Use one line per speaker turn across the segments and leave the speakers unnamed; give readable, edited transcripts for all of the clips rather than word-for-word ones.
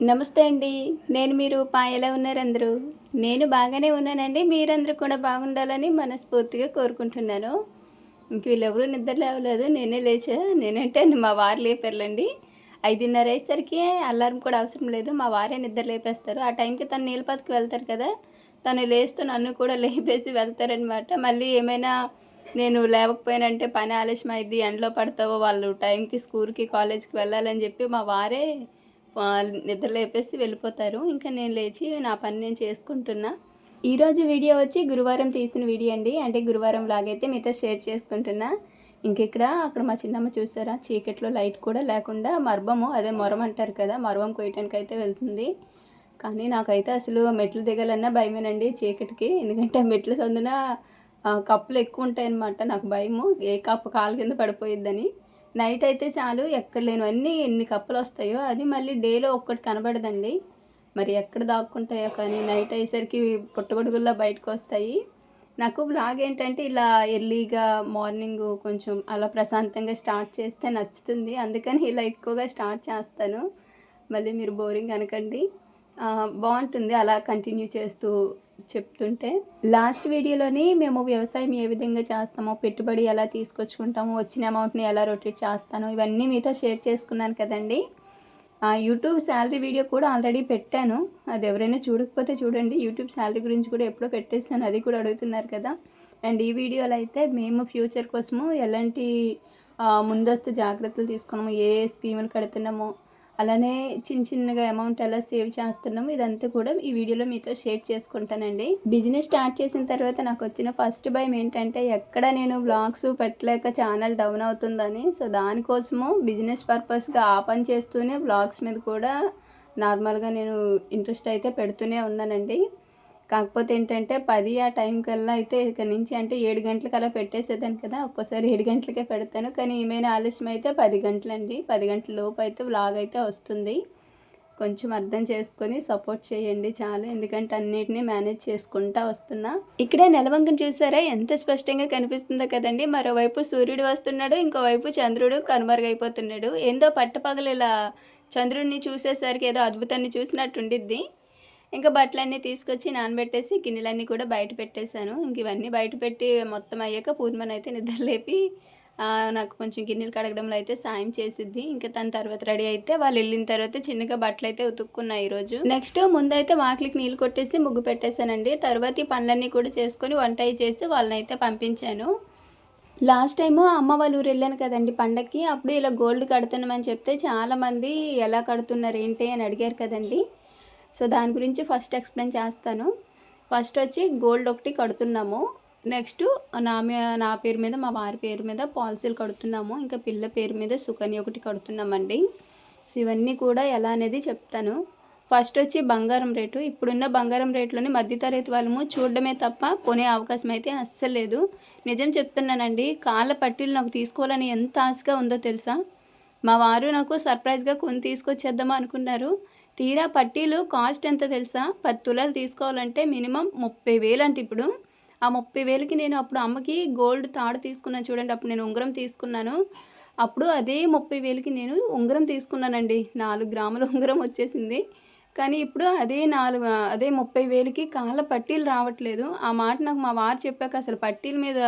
నమస్తే అండి. నేను మీ రూప. ఎలా ఉన్నారు అందరూ? నేను బాగానే ఉన్నానండి. మీరందరూ కూడా బాగుండాలని మనస్ఫూర్తిగా కోరుకుంటున్నాను. ఇంక వీళ్ళెవరూ నిద్ర లేవలేదు. నేనే లేచా. నేనంటే మా వారు లేపారులెండి. 5:30 అయ్యేసరికి అలారం కూడా అవసరం లేదు. మా వారే నిద్ర లేపేస్తారు. ఆ టైంకి తను నీళ్ళపాతికి వెళ్తారు కదా! తను లేస్తూ నన్ను కూడా లేపేసి వెళ్తారనమాట. మళ్ళీ ఏమైనా నేను లేవకపోయానంటే పని ఆలస్యం అయిద్ది, ఎండలో పడతావు, వాళ్ళు టైంకి స్కూల్‌కి, కాలేజ్‌కి వెళ్ళాలని చెప్పి మా వారే నిద్ర లేపేసి వెళ్ళిపోతారు. ఇంకా నేను లేచి నా పని నేను చేసుకుంటున్నా. ఈరోజు వీడియో వచ్చి గురువారం తీసిన వీడియో అండి. అంటే గురువారం వ్లాగైతే మీతో షేర్ చేసుకుంటున్నా. అక్కడ మా చిన్నమ్మ చూసారా, చీకట్లో లైట్ కూడా లేకుండా మర్బము, అదే మొరం అంటారు కదా, మర్బం కొయ్యటానికైతే వెళ్తుంది. కానీ నాకైతే అసలు మెట్లు దిగాలన్నా భయమేనండి చీకటికి. ఎందుకంటే ఆ మెట్ల సందున కప్పులు ఎక్కువ ఉంటాయన్నమాట. నాకు భయము, ఏ కప్పు కాలు కింద పడిపోయిద్దని. నైట్ అయితే చాలు, ఎక్కడ లేనివన్నీ ఎన్ని కప్పలొస్తాయో, అది మళ్ళీ డేలో ఒక్కటి కనబడదండి. మరి ఎక్కడ దాక్కుంటాయో కానీ నైట్ అయ్యేసరికి పుట్టగొడుగుల్లా బయటకొస్తాయి. నాకు వ్లాగ్ ఏంటంటే ఇలా ఎర్లీగా మార్నింగు కొంచెం అలా ప్రశాంతంగా స్టార్ట్ చేస్తే నచ్చుతుంది. అందుకని ఇలా ఎక్కువగా స్టార్ట్ చేస్తాను. మళ్ళీ మీరు బోరింగ్ అనకండి. బావుంటుంది అలా కంటిన్యూ చేస్తూ చెప్తుంటే. లాస్ట్ వీడియోలోని మేము వ్యవసాయం ఏ విధంగా చేస్తామో, పెట్టుబడి ఎలా తీసుకొచ్చుకుంటామో, వచ్చిన అమౌంట్‌ని ఎలా రొటేట్ చేస్తానో, ఇవన్నీ మీతో షేర్ చేసుకున్నాను కదండీ! యూట్యూబ్ శాలరీ వీడియో కూడా ఆల్రెడీ పెట్టాను. అది ఎవరైనా చూడకపోతే చూడండి. యూట్యూబ్ శాలరీ గురించి కూడా ఎప్పుడో పెట్టేసాను. అది కూడా అడుగుతున్నారు కదా! అండ్ ఈ వీడియోలో అయితే మేము ఫ్యూచర్ కోసము ఎలాంటి ముందస్తు జాగ్రత్తలు తీసుకున్నాము, ఏ స్కీములు కడుతున్నామో, అలానే చిన్నగా అమౌంట్ ఎలా సేవ్ చేస్తున్నామో, ఇదంతా కూడా ఈ వీడియోలో మీతో షేర్ చేసుకుంటానండి. బిజినెస్ స్టార్ట్ చేసిన తర్వాత నాకు వచ్చిన ఫస్ట్ భయం ఏంటంటే, ఎక్కడ నేను వ్లాగ్స్ పెట్టలేక ఛానల్ డౌన్ అవుతుందని. సో దానికోసము బిజినెస్ పర్పస్గా ఆ పని చేస్తూనే వ్లాగ్స్ మీద కూడా నార్మల్గా నేను ఇంట్రెస్ట్ అయితే పెడుతూనే ఉన్నానండి. కాకపోతే ఏంటంటే 10 ఆ టైం కల్లా అయితే ఇక నుంచి అంటే 7 గంటలకలా పెట్టేసేదాన్ని కదా! ఒక్కోసారి 7 గంటలకే పెడతాను. కానీ ఏమైనా ఆలస్యం అయితే 10 గంటలండి. 10 గంటల లోపు అయితే వ్లాగ్ అయితే వస్తుంది. కొంచెం అర్థం చేసుకొని సపోర్ట్ చేయండి చాలు. ఎందుకంటే అన్నిటిని మేనేజ్ చేసుకుంటా వస్తున్నా. ఇక్కడే నెలవంకను చూసారా, ఎంత స్పష్టంగా కనిపిస్తుందో కదండీ! మరోవైపు సూర్యుడు వస్తున్నాడు, ఇంకోవైపు చంద్రుడు కనుమరుగైపోతున్నాడు. ఏందో పట్టపగలు ఇలా చంద్రుడిని చూసేసరికి ఏదో అద్భుతాన్ని చూసినట్టు ఉండిద్ది. ఇంకా బట్టలన్నీ తీసుకొచ్చి నానబెట్టేసి గిన్నెలన్నీ కూడా బయట పెట్టేశాను. ఇవన్నీ బయట పెట్టి మొత్తం అయ్యాక పూర్ణిమనైతే నిద్ర లేపి నాకు కొంచెం గిన్నెలు కడగడంలో అయితే సాయం చేసిద్ది. ఇంకా తన తర్వాత రెడీ అయితే వాళ్ళు వెళ్ళిన తర్వాత చిన్నగా బట్టలైతే ఉతుక్కున్నా ఈరోజు. నెక్స్ట్ ముందైతే వాకిలికి నీళ్ళు కొట్టేసి ముగ్గు పెట్టేశానండి. తర్వాత ఈ పనులన్నీ కూడా చేసుకొని వంట చేసి వాళ్ళనైతే పంపించాను. లాస్ట్ టైము అమ్మ వాళ్ళ ఊరు వెళ్ళాను కదండి పండక్కి. అప్పుడు ఇలా గోల్డ్ కడుతున్నామని చెప్తే చాలామంది ఎలా కడుతున్నారు ఏంటి అని అడిగారు కదండి. సో దాని గురించి ఫస్ట్ ఎక్స్ప్లెయిన్ చేస్తాను. ఫస్ట్ వచ్చి గోల్డ్ ఒకటి కడుతున్నాము. నెక్స్ట్ నా పేరు మీద, మా వారి పేరు మీద పాలసీలు కడుతున్నాము. ఇంకా పిల్ల పేరు మీద సుకన్య ఒకటి కడుతున్నామండి. సో ఇవన్నీ కూడా ఎలా అనేది చెప్తాను. ఫస్ట్ వచ్చి బంగారం రేటు. ఇప్పుడున్న బంగారం రేట్లోని మధ్యతరగతి వాళ్ళము చూడడమే తప్ప కొనే అవకాశం అయితే అస్సలు లేదు. నిజం చెప్తున్నానండి, కాళ్ళ పట్టీలు నాకు తీసుకోవాలని ఎంత ఆశగా ఉందో తెలుసా. మా వారు నాకు సర్ప్రైజ్గా కొని తీసుకొచ్చేద్దామా అనుకున్నారు. తీరా పట్టీలు కాస్ట్ ఎంత తెలుసా? 10 తులాలు తీసుకోవాలంటే మినిమం 30,000 అంట ఇప్పుడు. ఆ 30,000కి నేను అప్పుడు అమ్మకి గోల్డ్ తాడు తీసుకున్నాను చూడండి. అప్పుడు నేను ఉంగరం తీసుకున్నాను. అప్పుడు అదే 30,000కి నేను ఉంగరం తీసుకున్నానండి. 4 గ్రాముల ఉంగరం వచ్చేసింది. కానీ ఇప్పుడు అదే 30,000కి కాళ్ళ పట్టీలు రావట్లేదు. ఆ మాట నాకు మా వారు చెప్పాక అసలు పట్టీల మీద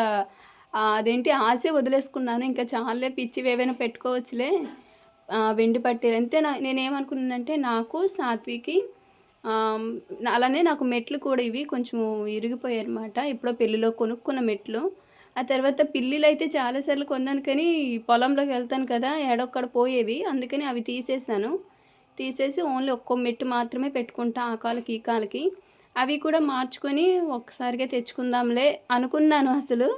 అదేంటి ఆశే వదిలేసుకున్నాను. ఇంకా చాలులే, పిచ్చివి ఏవైనా పెట్టుకోవచ్చులే, వెండి పట్టీలు అంటే నేనేమనుకున్నానంటే, నాకు సాత్వికి అలానే నాకు మెట్లు కూడా ఇవి కొంచెం ఇరిగిపోయాయి అనమాట. ఎప్పుడో పెళ్ళిలో కొనుక్కున్న మెట్లు. ఆ తర్వాత పిల్లిలైతే చాలాసార్లు కొన్నాను, కానీ పొలంలోకి వెళ్తాను కదా, ఎక్కడొక్కడ పోయేవి. అందుకని అవి తీసేసి ఓన్లీ ఒక్కో మెట్టు మాత్రమే పెట్టుకుంటా, ఆ కాలుకి ఈ కాలుకి. అవి కూడా మార్చుకొని ఒక్కసారిగా తెచ్చుకుందాంలే అనుకున్నాను అసలు.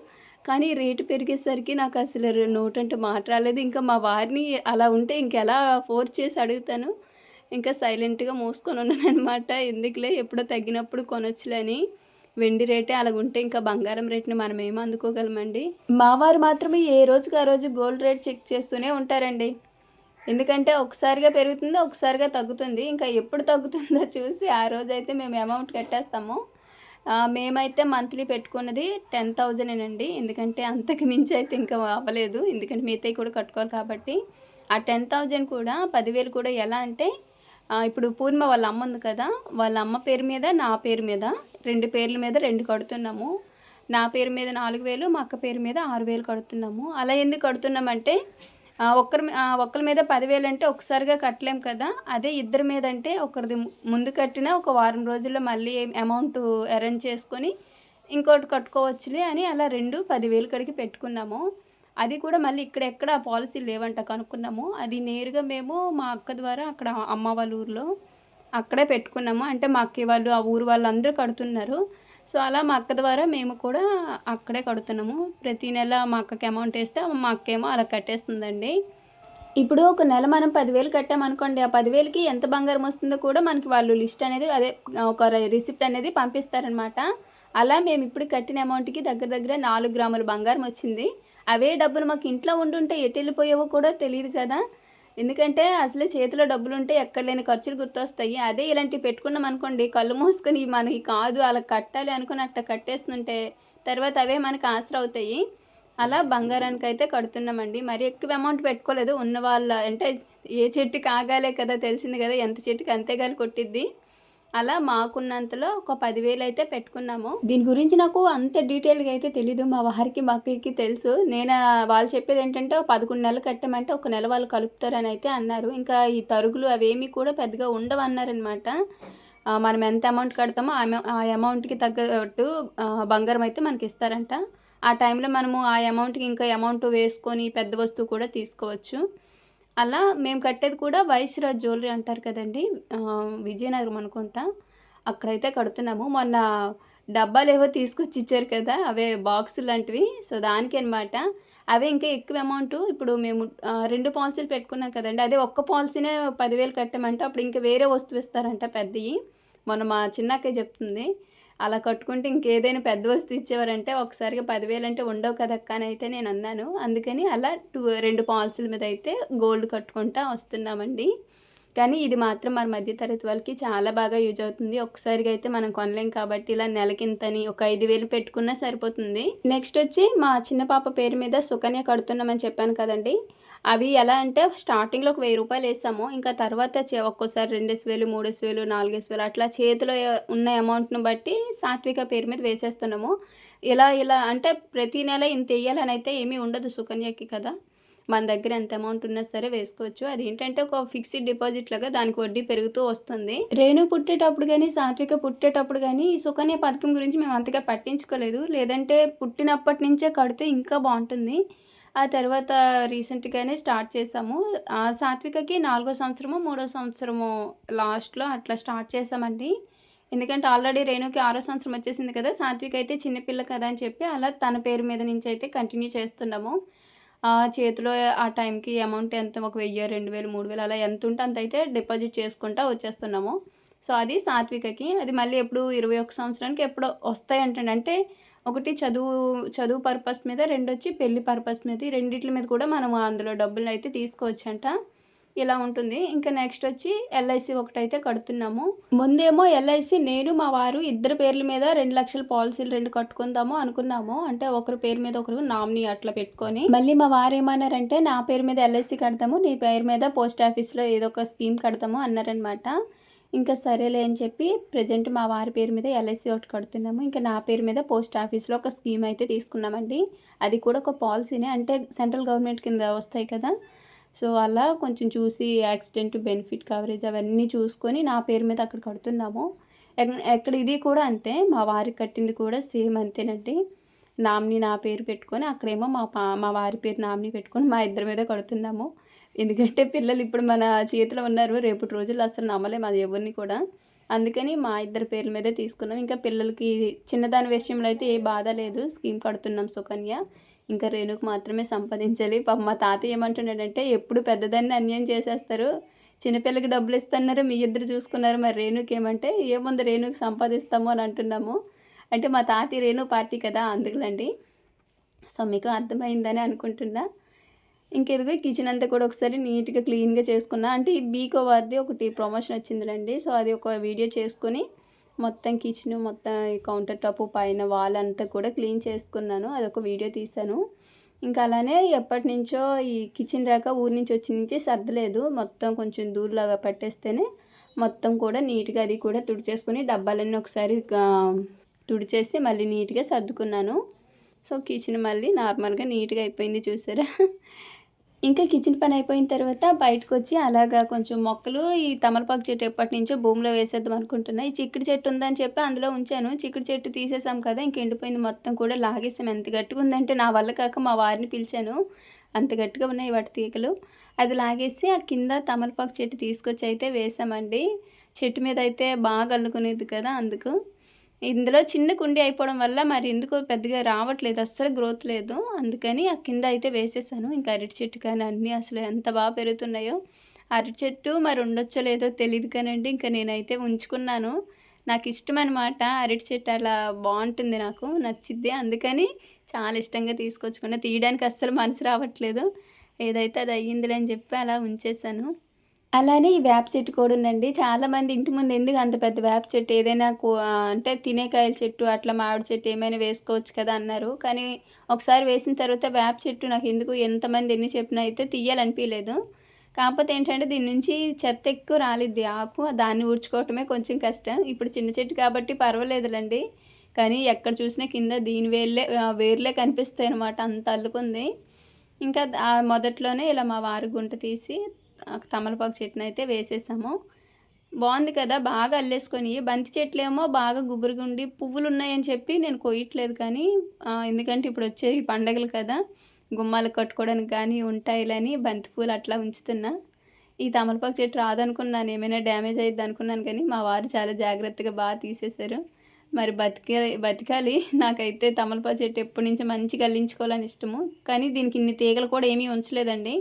కానీ రేటు పెరిగేసరికి నాకు అసలు నోటంటే మాట రాలేదు. ఇంకా మా వారిని అలా ఉంటే ఇంకెలా ఫోర్స్ చేసి అడుగుతాను. ఇంకా సైలెంట్‌గా మూసుకొని ఉన్నాననమాట. ఎందుకులే, ఎప్పుడో తగ్గినప్పుడు కొనొచ్చులే అని. వెండి రేటే అలాగుంటే ఇంకా బంగారం రేట్‌ని మనం ఏం అందుకోగలమండి. మా వారు మాత్రమే ఏ రోజుకి ఆ రోజు గోల్డ్ రేట్ చెక్ చేస్తూనే ఉంటారండి. ఎందుకంటే ఒకసారిగా పెరుగుతుంది, ఒకసారిగా తగ్గుతుంది. ఇంకా ఎప్పుడు తగ్గుతుందో చూసి ఆ రోజైతే మేము అమౌంట్ కట్టేస్తాము. మేమైతే మంత్లీ పెట్టుకున్నది 10,000 ఎందుకంటే అంతకు మించి అయితే ఇంకా అవ్వలేదు. ఎందుకంటే మిగతాయి కూడా కట్టుకోవాలి కాబట్టి. ఆ 10,000 కూడా 10,000 కూడా ఎలా అంటే ఇప్పుడు పూర్ణిమ వాళ్ళ అమ్మ ఉంది కదా, వాళ్ళ అమ్మ పేరు మీద నా పేరు మీద 2 పేర్ల మీద 2 కడుతున్నాము. నా పేరు మీద 4000, మా అక్క పేరు మీద 6000 కడుతున్నాము. అలా ఎందుకు కడుతున్నామంటే ఒక్కరి మీద 10,000 అంటే ఒకసారిగా కట్టలేం కదా. అదే ఇద్దరి మీద అంటే ఒకరిది ముందు కట్టినా ఒక వారం రోజుల్లో మళ్ళీ అమౌంట్ అరేంజ్ చేసుకొని ఇంకోటి కట్టుకోవచ్చులే అని అలా 10,000 కడికి పెట్టుకున్నాము. అది కూడా మళ్ళీ ఇక్కడ ఎక్కడ పాలసీ లేవంట కనుక్కున్నాము. అది నేరుగా మేము మా అక్క ద్వారా అక్కడ అమ్మ వాళ్ళ ఊరిలో అక్కడే పెట్టుకున్నాము. అంటే మా అక్క వాళ్ళు ఆ ఊరు వాళ్ళందరూ కడుతున్నారు. సో అలా మా అక్క ద్వారా మేము కూడా అక్కడే కడుతున్నాము. ప్రతి నెల మా అక్కకి అమౌంట్ వేస్తే మా అక్కేమో అలా కట్టేస్తుందండి. ఇప్పుడు ఒక నెల మనం 10,000 కట్టామనుకోండి, ఆ 10,000కి ఎంత బంగారం వస్తుందో కూడా మనకి వాళ్ళు లిస్ట్ అనేది అదే ఒక రిసిప్ట్ అనేది పంపిస్తారనమాట. అలా మేము ఇప్పుడు కట్టిన అమౌంట్కి దగ్గర 4 గ్రాముల బంగారం వచ్చింది. అవే డబ్బులు మాకు ఇంట్లో ఉండుంటే ఎటు వెళ్ళిపోయావో కూడా తెలియదు కదా. ఎందుకంటే అసలే చేతిలో డబ్బులుంటే ఎక్కడ లేని ఖర్చులు గుర్తొస్తాయి. అదే ఇలాంటివి పెట్టుకున్నాం అనుకోండి, కళ్ళు మూసుకొని మనకి కాదు అలా కట్టాలి అనుకుని అట్లా కట్టేస్తుంటే తర్వాత అవే మనకు ఆసరా అవుతాయి. అలా బంగారానికి అయితే కడుతున్నామండి. మరి ఎక్కువ అమౌంట్ పెట్టుకోలేదు. ఉన్న వాళ్ళ అంటే ఏ చెట్టుకి ఆగాలే కదా, తెలిసింది కదా, ఎంత చెట్టుకి అంతే గాలి కొట్టిద్ది. అలా మాకున్నంతలో ఒక 10,000 అయితే పెట్టుకున్నాము. దీని గురించి నాకు అంత డీటెయిల్గా అయితే తెలీదు. మా వారికి మా అక్కకి తెలుసు. వాళ్ళు చెప్పేది ఏంటంటే 11 నెలలు కట్టామంటే ఒక నెల వాళ్ళు కలుపుతారని అయితే అన్నారు. ఇంకా ఈ తరుగులు అవేమీ కూడా పెద్దగా ఉండవు అన్నారనమాట. మనం ఎంత అమౌంట్ కడతామో ఆ అమౌంట్కి తగ్గట్టు బంగారం అయితే మనకి ఇస్తారంట. ఆ టైంలో మనము ఆ అమౌంట్కి ఇంకా అమౌంట్ వేసుకొని పెద్ద వస్తువు కూడా తీసుకోవచ్చు. అలా మేము కట్టేది కూడా వైస్‌రాజ్ జ్యువెలరీ అంటారు కదండీ, విజయనగరం అనుకుంటా. అక్కడైతే కడుతున్నాము. మొన్న డబ్బాలేవో తీసుకొచ్చి ఇచ్చారు కదా, అవే బాక్సులు లాంటివి. సో దానికనమాట. అవే ఇంకా ఎక్కువ అమౌంటు. ఇప్పుడు మేము 2 పాలసీలు పెట్టుకున్నాం కదండీ, అదే ఒక్క పాలసీనే 10,000 కట్టామంటే అప్పుడు ఇంకా వేరే వస్తువు ఇస్తారంట పెద్దయి. మొన్న మా చిన్నక్కయ్య చెప్తుంది. అలా కట్టుకుంటే ఇంకేదైనా పెద్ద వస్తువు ఇచ్చేవారంటే ఒకసారిగా 10,000 అంటే ఉండవు కదక్క అని అయితే నేను అన్నాను. అందుకని అలా 2 పాలసీల మీద అయితే గోల్డ్ కట్టుకుంటా వస్తున్నామండి. కానీ ఇది మాత్రం మన మధ్యతరగతి వాళ్ళకి చాలా బాగా యూజ్ అవుతుంది. ఒక్కసారిగా అయితే మనం కొనలేం కాబట్టి ఇలా నెలకింతని ఒక 5,000 పెట్టుకున్నా సరిపోతుంది. నెక్స్ట్ వచ్చి మా చిన్న పాప పేరు మీద సుకన్య కడుతున్నామని చెప్పాను కదండి. అవి ఎలా అంటే స్టార్టింగ్‌లో ఒక 1000 రూపాయలు వేసాము. ఇంకా తర్వాత ఒక్కోసారి 2,000, 3,000, 4,000 అట్లా చేతిలో ఉన్న అమౌంట్‌ని బట్టి సాత్విక పేరు మీద వేసేస్తున్నాము. ఇలా అంటే ప్రతి నెల ఇంత ఎయ్యాలని అయితే ఏమీ ఉండదు సుకన్యకి కదా. మన దగ్గర ఎంత అమౌంట్ ఉన్నా సరే వేసుకోవచ్చు. అదేంటంటే ఒక ఫిక్స్డ్ డిపాజిట్ లాగా దానికి వడ్డీ పెరుగుతూ వస్తుంది. రేణు పుట్టేటప్పుడు కానీ, సాత్విక పుట్టేటప్పుడు కానీ ఈ సుకన్య పథకం గురించి మేము అంతగా పట్టించుకోలేదు. లేదంటే పుట్టినప్పటి నుంచే కడితే ఇంకా బాగుంటుంది. ఆ తర్వాత రీసెంట్‌గానే స్టార్ట్ చేసాము. సాత్వికకి 4 సంవత్సరమో, 3 సంవత్సరమో లాస్ట్‌లో అట్లా స్టార్ట్ చేసామండి. ఎందుకంటే ఆల్రెడీ రేణుకి 6 సంవత్సరం వచ్చేసింది కదా, సాత్విక అయితే చిన్నపిల్ల కదా అని చెప్పి అలా తన పేరు మీద నుంచి అయితే కంటిన్యూ చేస్తున్నాము. చేతిలో ఆ టైంకి అమౌంట్ ఎంత ఒక 1000, 2000, 3000 అలా ఎంత ఉంటే అంత అయితే డిపాజిట్ చేసుకుంటా వచ్చేస్తున్నాము. సో అది సాత్వికకి. అది మళ్ళీ ఎప్పుడు 21 సంవత్సరానికి ఎప్పుడో వస్తాయంటండి. అంటే ఒకటి చదువు పర్పస్ మీద, రెండొచ్చి పెళ్లి పర్పస్ మీద. ఈ రెండిట్ల మీద కూడా మనం అందులో డబ్బులు అయితే తీసుకోవచ్చంట. ఇలా ఉంటుంది. ఇంకా నెక్స్ట్ వచ్చి ఎల్ఐసి ఒకటైతే కడుతున్నాము. ముందేమో ఎల్ఐసి నేను మా వారు ఇద్దరు పేర్ల మీద 2 లక్షల పాలసీలు 2 కట్టుకుందాము అనుకున్నాము. అంటే ఒకరి పేరు మీద ఒకరు నామినీ అట్లా పెట్టుకొని. మళ్ళీ మా వారు ఏమన్నారంటే నా పేరు మీద ఎల్ఐసి కడతాము, నీ పేరు మీద పోస్ట్ ఆఫీస్లో ఏదో ఒక స్కీమ్ కడతాము అన్నారనమాట. ఇంకా సరేలే అని చెప్పి ప్రజెంట్ మా వారి పేరు మీద ఎల్ఐసి ఒకటి కడుతున్నాము. ఇంకా నా పేరు మీద పోస్ట్ ఆఫీస్లో ఒక స్కీమ్ అయితే తీసుకున్నామండి. అది కూడా ఒక పాలసీనే, అంటే సెంట్రల్ గవర్నమెంట్ కింద వస్తాయి కదా. సో అలా కొంచెం చూసి యాక్సిడెంట్ బెనిఫిట్ కవరేజ్ అవన్నీ చూసుకొని నా పేరు మీద అక్కడ కడుతున్నాము. ఎక్కడ ఇది కూడా అంతే, మా వారికి కట్టింది కూడా సేమ్ అంతేనండి. నామినీ నా పేరు పెట్టుకొని అక్కడేమో మా వారి పేరు నామినీ పెట్టుకొని మా ఇద్దరి మీద కడుతున్నాము. ఎందుకంటే పిల్లలు ఇప్పుడు మన చేతిలో ఉన్నారు, రేపటి రోజుల్లో అసలు నమ్మలేము అది ఎవరిని కూడా. అందుకని మా ఇద్దరి పేర్ల మీదే తీసుకున్నాం. ఇంకా పిల్లలకి చిన్నదాని విషయంలో అయితే ఏ బాధ లేదు, స్కీమ్ కడుతున్నాం సుకన్య. ఇంకా రేణుకు మాత్రమే సంపాదించాలి. పాపం మా తాతయ్య ఏమంటున్నాడంటే ఎప్పుడు పెద్దదాన్ని అన్యాయం చేసేస్తారు, చిన్నపిల్లకి డబ్బులు ఇస్తున్నారు, మీ ఇద్దరు చూసుకున్నారు, మరి రేణుకి ఏమంటే ఏముంది రేణుకి సంపాదిస్తాము అని అంటున్నాము. అంటే మా తాతయ్య రేణు పార్టీ కదా, అందుకులండి. సో మీకు అర్థమైందని అనుకుంటున్నా. ఇంకెదిగో కిచెన్ అంతా కూడా ఒకసారి నీట్గా క్లీన్గా చేసుకున్నా. అంటే ఈ బీకో వారిది ఒకటి ప్రమోషన్ వచ్చిందిలేండి. సో అది ఒక వీడియో చేసుకొని మొత్తం కిచెన్ మొత్తం ఈ కౌంటర్ టాప్ పైన వాల్ అంతా కూడా క్లీన్ చేసుకున్నాను. అదొక వీడియో తీశాను. ఇంకా అలానే ఎప్పటి నుంచో ఈ కిచెన్ రాక ఊరి నుంచి వచ్చి నుంచి సర్దలేదు, మొత్తం కొంచెం దూరులాగా పట్టేస్తేనే మొత్తం కూడా నీట్గా అది కూడా తుడిచేసుకుని డబ్బాలన్నీ ఒకసారి తుడిచేసి మళ్ళీ నీట్గా సర్దుకున్నాను. సో కిచెన్ మళ్ళీ నార్మల్గా నీట్గా అయిపోయింది చూసారా. ఇంకా కిచెన్ పని అయిపోయిన తర్వాత బయటకు వచ్చి అలాగా కొంచెం మొక్కలు ఈ తమలపాకు చెట్టు ఎప్పటి నుంచో భూమిలో వేసేద్దాం అనుకుంటున్నా. ఈ చిక్కుడు చెట్టు ఉందని చెప్పి అందులో ఉంచాను. చిక్కుడు చెట్టు తీసేసాం కదా, ఇంక ఎండిపోయింది మొత్తం కూడా లాగేసాం. ఎంత గట్టిగా ఉందంటే నా వల్ల కాక మా వారిని పిలిచాను, అంత గట్టిగా ఉన్నాయి వాటి తీగలు. అది లాగేసి ఆ కింద తమలపాకు చెట్టు తీసుకొచ్చి అయితే వేసామండి. చెట్టు మీద అయితే బాగా అల్లుకునేది కదా, అందుకు. ఇందులో చిన్న కుండీ అయిపోవడం వల్ల మరి ఎందుకో పెద్దగా రావట్లేదు, అస్సలు గ్రోత్ లేదు. అందుకని ఆ కింద అయితే వేసేసాను. ఇంకా అరటి చెట్టు కానీ అన్నీ అసలు ఎంత బాగా పెరుగుతున్నాయో. అరటి చెట్టు మరి ఉండొచ్చో లేదో తెలియదు కానండి, ఇంకా నేనైతే ఉంచుకున్నాను. నాకు ఇష్టం అనమాట అరటి చెట్టు, అలా బాగుంటుంది, నాకు నచ్చిద్ది. అందుకని చాలా ఇష్టంగా తీసుకొచ్చుకున్నా. తీయడానికి అస్సలు మనసు రావట్లేదు. ఏదైతే అది అయ్యిందిలే అని చెప్పి అలా ఉంచేసాను. అలానే ఈ వేప చెట్టు కూడా ఉందండి. చాలామంది ఇంటి ముందు ఎందుకు అంత పెద్ద వేప చెట్టు, ఏదైనా అంటే తినే కాయల చెట్టు అట్లా మామిడి చెట్టు ఏమైనా వేసుకోవచ్చు కదా అన్నారు. కానీ ఒకసారి వేసిన తర్వాత వేప చెట్టు నాకు ఎందుకు ఎంతమంది ఎన్ని చెప్పినా అయితే తీయాలనిపించలేదు. కాకపోతే ఏంటంటే దీని నుంచి చెత్త ఎక్కువ రాలిద్ది, ఆకు దాన్ని ఊడ్చుకోవటమే కొంచెం కష్టం. ఇప్పుడు చిన్న చెట్టు కాబట్టి పర్వాలేదులండి, కానీ ఎక్కడ చూసినా కింద దీని వేర్లే కనిపిస్తాయి అనమాట, అంత అల్లుకుంది. ఇంకా మొదట్లోనే ఇలా మా వారు గుంట తీసి తమలపాకు చెట్టును అయితే వేసేసాము. బాగుంది కదా, బాగా అల్లేసుకొని. బంతి చెట్లేమో బాగా గుబురుగుండి పువ్వులు ఉన్నాయని చెప్పి నేను కొయ్యట్లేదు, కానీ ఎందుకంటే ఇప్పుడు వచ్చే ఈ పండగలు కదా, గుమ్మాలు కట్టుకోవడానికి కానీ ఉంటాయిలని బంతి పూలు అట్లా ఉంచుతున్నా. ఈ తమలపాకు చెట్టు రాదనుకున్నాను, ఏమైనా డ్యామేజ్ అయ్యిద్ది అనుకున్నాను, కానీ మా వారు చాలా జాగ్రత్తగా బాగా తీసేశారు. మరి బతికాలి. నాకైతే తమలపాకు చెట్టు ఎప్పటి నుంచో మంచిగా అల్లించుకోవాలని ఇష్టము, కానీ దీనికి ఇన్ని తీగలు కూడా ఏమీ ఉంచలేదండి.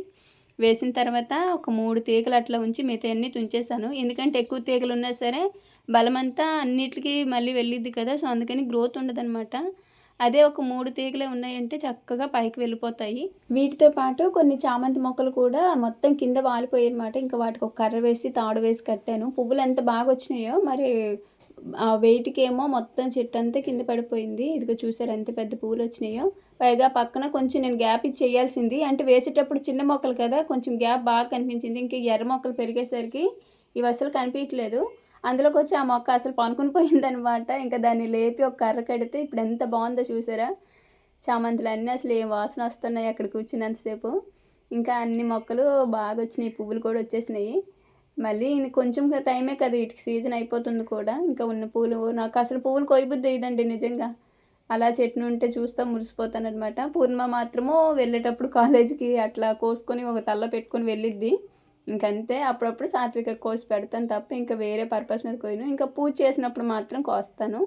వేసిన తర్వాత ఒక 3 తీగలు అట్లా ఉంచి మిగతా అన్నీ తుంచేసాను. ఎందుకంటే ఎక్కువ తీగలు ఉన్నా సరే బలమంతా అన్నిటికీ మళ్ళీ వెళ్ళిద్ది కదా, సో అందుకని గ్రోత్ ఉండదనమాట. అదే ఒక 3 తీగలే ఉన్నాయంటే చక్కగా పైకి వెళ్ళిపోతాయి. వీటితో పాటు కొన్ని చామంతి మొక్కలు కూడా మొత్తం కింద వాలిపోయాయి అనమాట. ఇంకా వాటికి ఒక కర్ర వేసి తాడు వేసి కట్టాను. పువ్వులు ఎంత బాగా వచ్చినాయో, మరి ఆ వెయిట్కేమో మొత్తం చెట్టు అంతా కింద పడిపోయింది. ఇదిగో చూసారు ఎంత పెద్ద పువ్వులు వచ్చినాయో. పైగా పక్కన కొంచెం నేను గ్యాప్ ఇచ్చి చేయాల్సింది, అంటే వేసేటప్పుడు చిన్న మొక్కలు కదా కొంచెం గ్యాప్ బాగా కనిపించింది. ఇంక ఎర్ర మొక్కలు పెరిగేసరికి ఇవి అసలు కనిపించట్లేదు. అందులోకి వచ్చి ఆ మొక్క అసలు పనుకుని పోయిందనమాట. ఇంకా దాన్ని లేపి ఒక కర్ర కడితే ఇప్పుడు ఎంత బాగుందో చూసారా. చామంతులు అన్నీ అసలు ఏం వాసన వస్తున్నాయి అక్కడ కూర్చున్నంతసేపు. ఇంకా అన్ని మొక్కలు బాగా వచ్చినాయి, పువ్వులు కూడా వచ్చేసినాయి. మళ్ళీ కొంచెం టైమే కదా, వీటికి సీజన్ అయిపోతుంది కూడా. ఇంకా ఉన్న పూలు నాకు అసలు పువ్వులు కొయ్యబుద్ధి అయ్యిద్దండి నిజంగా. అలా చెట్టును ఉంటే చూస్తా మురిసిపోతానమాట. పూర్ణిమ మాత్రము వెళ్ళేటప్పుడు కాలేజీకి అట్లా కోసుకొని ఒక తల్ల పెట్టుకొని వెళ్ళిద్ది. ఇంకంతే, అప్పుడప్పుడు సాత్విక కోసి పెడతాను తప్ప ఇంకా వేరే పర్పస్ మీద కోయను. ఇంకా పూజ చేసినప్పుడు మాత్రం కోస్తాను.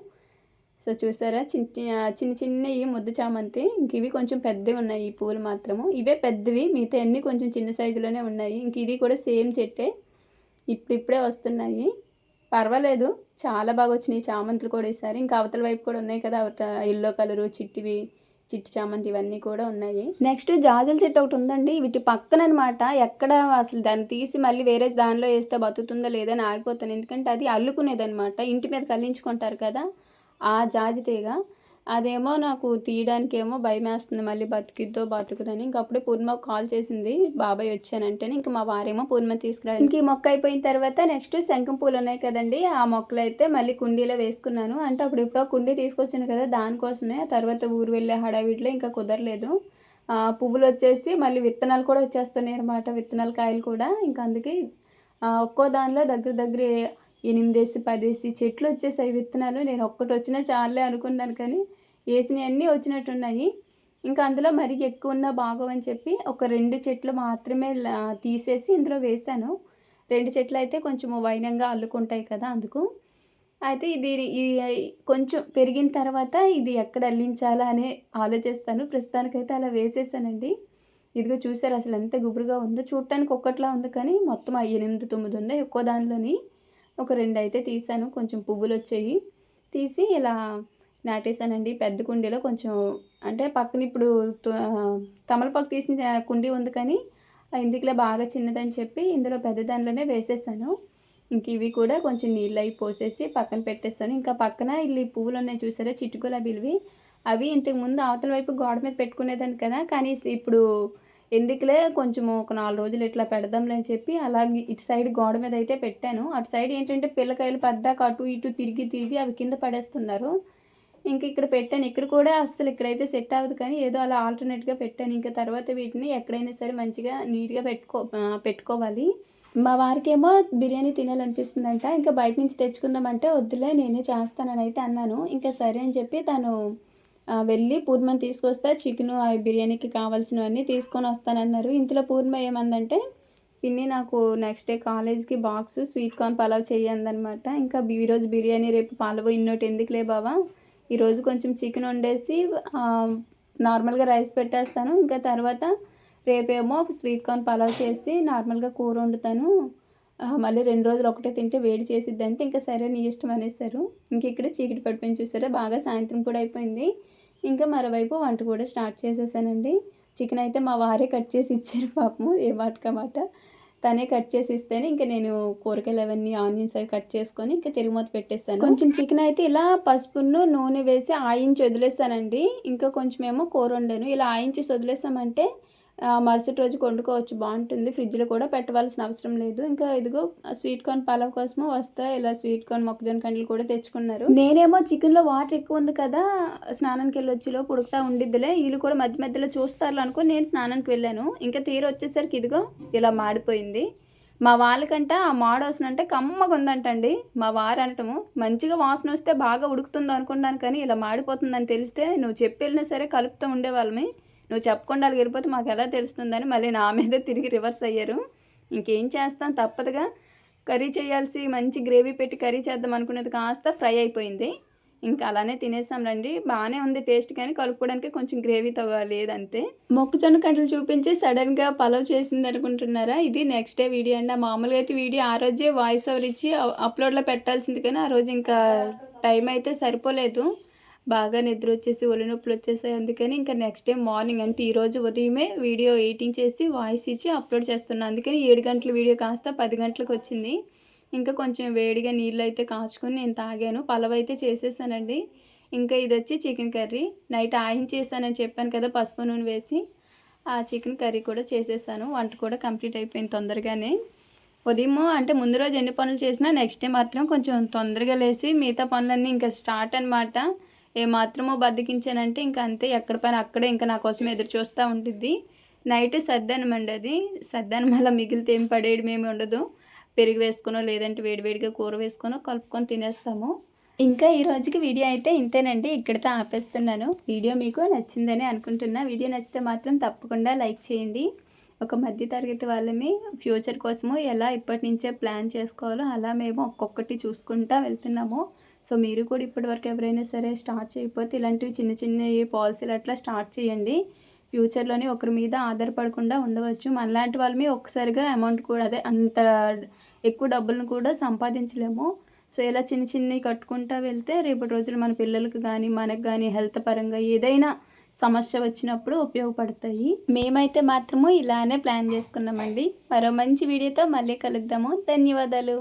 సో చూసారా, చిన్నవి ముద్దు చామంతి. ఇంక ఇవి కొంచెం పెద్దగా ఉన్నాయి ఈ పూలు మాత్రము. ఇవే పెద్దవి, మిగతా అన్నీ కొంచెం చిన్న సైజులోనే ఉన్నాయి. ఇంక ఇది కూడా సేమ్ చెట్టే, ఇప్పుడిప్పుడే వస్తున్నాయి. పర్వాలేదు, చాలా బాగా వచ్చినాయి చామంతులు కూడా ఈసారి. ఇంకా అవతల వైపు కూడా ఉన్నాయి కదా, ఎల్లో కలరు చిట్టి చామంతి ఇవన్నీ కూడా ఉన్నాయి. నెక్స్ట్ జాజుల చెట్టు ఒకటి ఉందండి, వీటి పక్కన అనమాట. ఎక్కడ అసలు దాన్ని తీసి మళ్ళీ వేరే దానిలో వేస్తే బతుకుతుందో లేదని ఆగిపోతాను, ఎందుకంటే అది అల్లుకునేది అనమాట. ఇంటి మీద కల్లించుకుంటారు కదా ఆ జాజి తీగ, అదేమో నాకు తీయడానికేమో భయం వేస్తుంది, మళ్ళీ బతుకుదని. ఇంకప్పుడే పూర్ణిమ కాల్ చేసింది, బాబాయ్ వచ్చానంటేనే. ఇంకా మా వారేమో పూర్ణిమ తీసుకురాడు. ఇంక ఈ మొక్క అయిపోయిన తర్వాత నెక్స్ట్ శంఖం పూలు ఉన్నాయి కదండి, ఆ మొక్కలు అయితే మళ్ళీ కుండీలో వేసుకున్నాను. అంటే అప్పుడు ఇప్పుడు కుండీ తీసుకొచ్చాను కదా దానికోసమే. తర్వాత ఊరు వెళ్ళే హడావిడిలో ఇంకా కుదరలేదు. పువ్వులు వచ్చేసి మళ్ళీ విత్తనాలు కూడా వచ్చేస్తున్నాయి అనమాట, విత్తనాలు కాయలు కూడా. ఇంకా అందుకే ఒక్కో దానిలో దగ్గర 8-10 చెట్లు వచ్చేసాయి విత్తనాలు. నేను ఒక్కటి వచ్చినా చాలే అనుకున్నాను, కానీ వేసినవి అన్నీ వచ్చినట్టున్నాయి. ఇంకా అందులో మరీ ఎక్కువ ఉన్నా బాగోవని చెప్పి ఒక 2 చెట్లు మాత్రమే తీసేసి ఇందులో వేశాను. 2 చెట్లు అయితే కొంచెం వైనంగా అల్లుకుంటాయి కదా, అందుకు. అయితే ఇది కొంచెం పెరిగిన తర్వాత ఇది ఎక్కడ అల్లించాలా అని ఆలోచిస్తాను. ప్రస్తుతానికైతే అలా వేసేసానండి. ఇదిగో చూసారు అసలు ఎంత గుబురుగా ఉందో. చూడటానికి ఒక్కట్లా ఉంది, కానీ మొత్తం 8-9 ఉన్నాయి ఒక్కో దానిలోని. ఒక 2 అయితే తీసాను, కొంచెం పువ్వులు వచ్చాయి. తీసి ఇలా నాటేసానండి పెద్ద కుండీలో. కొంచెం అంటే పక్కన ఇప్పుడు తమలపాకు తీసిన కుండీ ఉంది, కానీ ఇందుకులే బాగా చిన్నదని చెప్పి ఇందులో పెద్ద దానిలోనే వేసేసాను. ఇంక ఇవి కూడా కొంచెం నీళ్ళు అవి పోసేసి పక్కన పెట్టేస్తాను. ఇంకా పక్కన ఇల్లు పువ్వులు ఉన్నాయి చూసారా, చిట్టు గులాబీలువి. అవి ఇంతకుముందు అవతల వైపు గోడ మీద పెట్టుకునేదాన్ని కదా, కానీ ఇప్పుడు ఎందుకులే కొంచెం ఒక 4 రోజులు ఇట్లా పెడదాంలే అని చెప్పి అలాగే ఇటు సైడ్ గోడ మీద అయితే పెట్టాను. అటు సైడ్ ఏంటంటే పిల్లకాయలు పద్దాక అటు ఇటు తిరిగి తిరిగి అవి కింద పడేస్తున్నారు. ఇంక ఇక్కడ పెట్టాను. ఇక్కడ కూడా అస్సలు ఇక్కడైతే సెట్ అవ్వదు కానీ ఏదో అలా ఆల్టర్‌నేట్‌గా పెట్టాను. ఇంక తర్వాత వీటిని ఎక్కడైనా సరే మంచిగా నీట్‌గా పెట్టుకోవాలి. మా వారికేమో బిర్యానీ తినాలనిపిస్తుందంట. ఇంకా బయట నుంచి తెచ్చుకుందామంటే వద్దులే నేనే చేస్తానని అయితే అన్నాను. ఇంకా సరే అని చెప్పి తను వెళ్ళి పూర్ణం తీసుకొస్తా చికెను బిర్యానీకి కావాల్సినవన్నీ తీసుకొని వస్తానన్నారు. ఇంతలో పూర్ణ ఏమందంటే పిన్ని నాకు నెక్స్ట్ డే కాలేజ్‌కి బాక్సు స్వీట్ కార్న్ పలావ్ చెయ్యందనమాట. ఇంకా ఈరోజు బిర్యానీ రేపు పలావ్ ఇన్నోటి ఎందుకులే బావ ఈరోజు కొంచెం చికెన్ వండేసి నార్మల్‌గా రైస్ పెట్టేస్తాను. ఇంకా తర్వాత రేపేమో స్వీట్ కార్న్ పలావ్ చేసి నార్మల్‌గా కూర వండుతాను. మళ్ళీ 2 రోజులు ఒకటే తింటే వేడి చేసిద్దంటే ఇంకా సరే నీ ఇష్టం అనేసారు. ఇంక ఇక్కడ చీకటి పడిపోయింది చూసారా బాగా సాయంత్రం కూడా అయిపోయింది. ఇంకా మరోవైపు వంట కూడా స్టార్ట్ చేసేసానండి. చికెన్ అయితే మా వారే కట్ చేసి ఇచ్చారు పాపము ఏ మాటకా మాట. తనే కట్ చేసి ఇస్తేనే ఇంక నేను కూరగాయలు అవన్నీ ఆనియన్స్ అవి కట్ చేసుకొని ఇంకా తిరుగుమూత పెట్టేసాను. కొంచెం చికెన్ అయితే ఇలా పసుపును నూనె వేసి ఆయించి వదిలేసానండి. ఇంకా కొంచెం ఏమో కూర వండాను. ఇలా ఆయించేసి వదిలేసామంటే మరుసటి రోజుకి వండుకోవచ్చు బాగుంటుంది. ఫ్రిడ్జ్‌లో కూడా పెట్టవలసిన అవసరం లేదు. ఇంకా ఇదిగో స్వీట్ కార్న్ పలావ్ కోసము వస్తే ఇలా స్వీట్ కార్న్ మొక్కజొన్న కండలు కూడా తెచ్చుకున్నారు. నేనేమో చికెన్‌లో వాటర్ ఎక్కువ ఉంది కదా స్నానానికి వెళ్ళి వచ్చేలోపు ఉడుకుతా ఉండిద్దిలే వీళ్ళు కూడా మధ్య మధ్యలో చూస్తారులే అనుకో నేను స్నానానికి వెళ్ళాను. ఇంకా తీర వచ్చేసరికి ఇదిగో ఇలా మాడిపోయింది. మా వాళ్ళకంట ఆ వాసన అంటే కమ్మగా ఉందంటండి. మా వారు అనటము మంచిగా వాసన వస్తే బాగా ఉడుకుతుందో అనుకున్నాను కానీ ఇలా మాడిపోతుందని తెలిస్తే నువ్వు చెప్పి వెళ్ళినా సరే కలుపుతూ ఉండేవాళ్ళమే. నువ్వు చెప్పకుండా అలా వెళ్ళిపోతే మాకు ఎలా తెలుస్తుందని మళ్ళీ నా మీద తిరిగి రివర్స్ అయ్యారు. ఇంకేం చేస్తాం తప్పదుగా. కర్రీ చేయాల్సి మంచి గ్రేవీ పెట్టి కర్రీ చేద్దాం అనుకునేది కాస్త ఫ్రై అయిపోయింది. ఇంకా అలానే తినేసాంలేండి. బాగానే ఉంది టేస్ట్ కానీ కలుపుకోవడానికి కొంచెం గ్రేవీ లేదంతే. మొక్కజొన్న కండలు చూపించి సడన్గా పలావ్ చేసింది అనుకుంటున్నారా? ఇది నెక్స్ట్ డే వీడియో అండి. మామూలుగా అయితే వీడియో ఆ రోజే వాయిస్ ఓవర్ ఇచ్చి అప్లోడ్లో పెట్టాల్సింది కానీ ఆ రోజు ఇంకా టైం అయితే సరిపోలేదు. బాగా నిద్ర వచ్చేసి ఒళ్ళు నొప్పులు వచ్చేసాయి. అందుకని ఇంకా నెక్స్ట్ డే మార్నింగ్ అంటే ఈరోజు ఉదయమే వీడియో ఎడిటింగ్ చేసి వాయిస్ ఇచ్చి అప్లోడ్ చేస్తున్నాను. అందుకని 7 గంటల వీడియో కాస్త 10 గంటలకు వచ్చింది. ఇంకా కొంచెం వేడిగా నీళ్ళు అయితే కాచుకొని నేను తాగాను. పలావ్ అయితే చేసేసానండి. ఇంకా ఇది వచ్చి చికెన్ కర్రీ నైట్ ఆయించేసానని చెప్పాను కదా పసుపు నూనె వేసి. ఆ చికెన్ కర్రీ కూడా చేసేసాను. వంట కూడా కంప్లీట్ అయిపోయింది తొందరగానే. ఉదయం అంటే ముందు రోజు ఎన్ని పనులు చేసినా నెక్స్ట్ డే మాత్రం కొంచెం తొందరగా లేసి మిగతా పనులన్నీ ఇంకా స్టార్ట్ అనమాట. ఏమాత్రమో బద్దకించానంటే ఇంకా అంతే ఎక్కడ పని అక్కడే ఇంకా నా కోసం ఎదురు చూస్తూ ఉంటుంది. నైట్ సద్దనమండి అది. సద్దనం అలా మిగిలితే ఏం పడేయడం ఏమి ఉండదు. పెరుగు వేసుకునో లేదంటే వేడివేడిగా కూర వేసుకునో కలుపుకొని తినేస్తాము. ఇంకా ఈ రోజుకి వీడియో అయితే ఇంతేనండి. ఇక్కడితో ఆపేస్తున్నాను. వీడియో మీకు నచ్చిందని అనుకుంటున్నా. వీడియో నచ్చితే మాత్రం తప్పకుండా లైక్ చేయండి. ఒక మధ్యతరగతి వాళ్ళమి ఫ్యూచర్ కోసము ఎలా ఇప్పటి నుంచే ప్లాన్ చేసుకోవాలో అలా మేము ఒక్కొక్కటి చూసుకుంటూ వెళ్తున్నాము. సో మీరు కూడా ఇప్పటివరకు ఎవరైనా సరే స్టార్ట్ చేయకపోతే ఇలాంటివి చిన్న చిన్నవి పాలసీలు అట్లా స్టార్ట్ చేయండి. ఫ్యూచర్లోనే ఒకరి మీద ఆధారపడకుండా ఉండవచ్చు. మనలాంటి వాళ్ళమి ఒక్కసారిగా అమౌంట్ కూడా అంత ఎక్కువ డబ్బులను కూడా సంపాదించలేము. సో ఇలా చిన్న చిన్నవి కట్టుకుంటూ వెళ్తే రేపటి రోజులు మన పిల్లలకు కానీ మనకు కానీ హెల్త్ పరంగా ఏదైనా సమస్య వచ్చినప్పుడు ఉపయోగపడతాయి. మేమైతే మాత్రము ఇలానే ప్లాన్ చేసుకున్నామండి. మరో మంచి వీడియోతో మళ్ళీ కలుద్దాము. ధన్యవాదాలు.